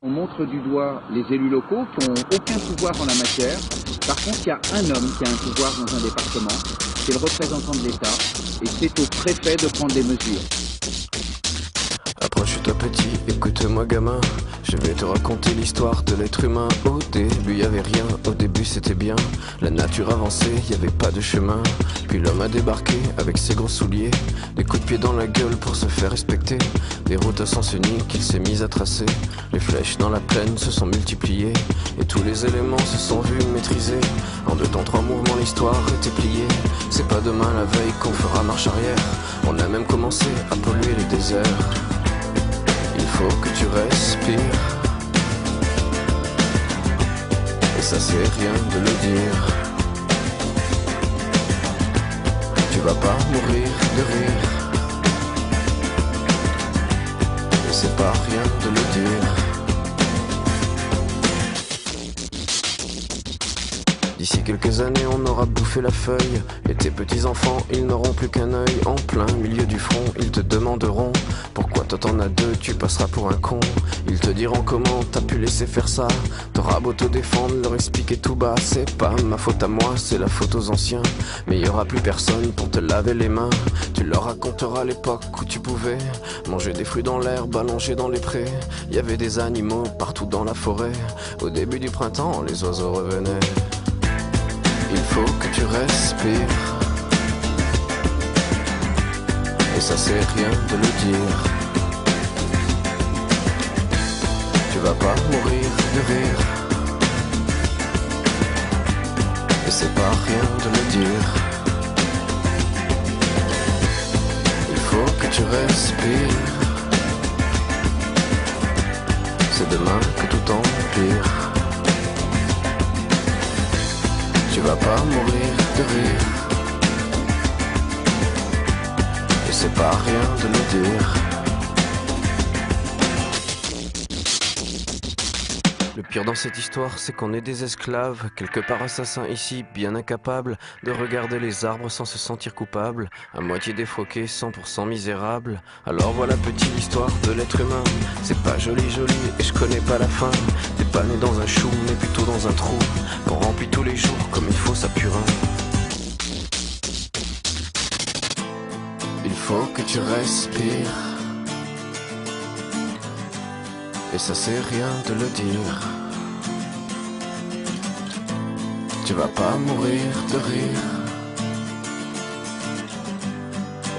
On montre du doigt les élus locaux qui n'ont aucun pouvoir en la matière. Par contre, il y a un homme qui a un pouvoir dans un département, c'est le représentant de l'État, et c'est au préfet de prendre des mesures. Approche-toi petit, écoute-moi gamin. Je vais te raconter l'histoire de l'être humain. Au début y avait rien, au début c'était bien. La nature avançait, y avait pas de chemin. Puis l'homme a débarqué avec ses gros souliers, des coups de pied dans la gueule pour se faire respecter. Des routes à sens unique qu'il s'est mis à tracer. Les flèches dans la plaine se sont multipliées, et tous les éléments se sont vus maîtrisés. En 2 temps 3 mouvements l'histoire était pliée. C'est pas demain la veille qu'on fera marche arrière. On a même commencé à polluer les déserts. Il faut que tu respires, et ça c'est rien de le dire. Tu vas pas mourir de rire, et c'est pas rien de le dire. D'ici quelques années on aura bouffé la feuille, et tes petits enfants ils n'auront plus qu'un œil. En plein milieu du front ils te demanderont pourquoi toi t'en as 2, tu passeras pour un con. Ils te diront comment t'as pu laisser faire ça. T'auras beau te défendre, leur expliquer tout bas. C'est pas ma faute à moi, c'est la faute aux anciens. Mais y aura plus personne pour te laver les mains. Tu leur raconteras l'époque où tu pouvais manger des fruits dans l'herbe, allongés dans les prés. Y avait des animaux partout dans la forêt. Au début du printemps, les oiseaux revenaient. Il faut que tu respires, et ça c'est rien de le dire. Tu vas pas mourir de rire, et c'est pas rien de le dire. Il faut que tu respires, c'est demain que tout empire. Tu vas pas mourir de rire, et c'est pas rien de le dire. Le pire dans cette histoire, c'est qu'on est des esclaves, quelque part assassins ici, bien incapables de regarder les arbres sans se sentir coupables, à moitié défroqués, 100% misérables. Alors voilà petite l'histoire de l'être humain. C'est pas joli et je connais pas la fin. T'es pas né dans un chou, mais plutôt dans un trou qu'on remplit tous les jours comme il faut sa purin. Il faut que tu respires, et ça c'est rien de le dire. Tu vas pas mourir de rire,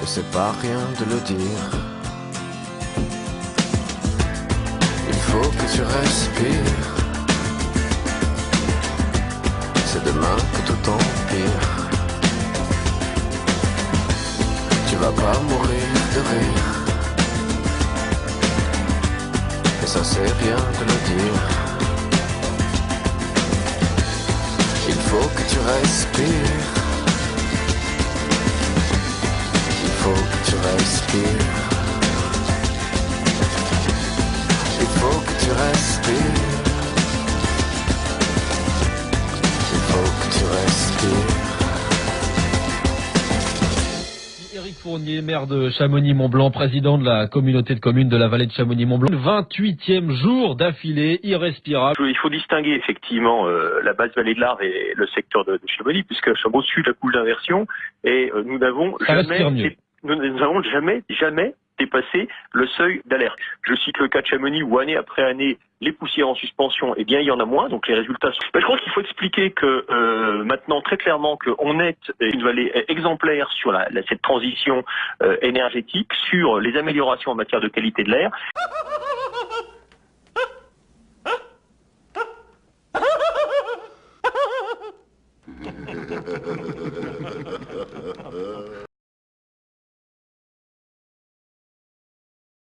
et c'est pas rien de le dire. Il faut que tu respires, c'est demain que tout empire. Tu vas pas mourir de rire, et ça c'est rien de le dire. Il faut que tu respires, il faut que tu respires, il faut que tu respires, il faut que tu respires. Éric Fournier, maire de Chamonix-Mont-Blanc, président de la communauté de communes de la vallée de Chamonix-Mont-Blanc. 28e jour d'affilée, irrespirable. Il faut distinguer effectivement la basse vallée de l'Arve et le secteur de Chamonix, puisque au-dessus de la coule d'inversion, et nous n'avons jamais dépassé le seuil d'alerte. Je cite le cas de Chamonix où année après année, les poussières en suspension, eh bien il y en a moins, donc les résultats sont... Je crois qu'il faut expliquer que maintenant très clairement qu'on est une vallée exemplaire sur cette transition énergétique, sur les améliorations en matière de qualité de l'air.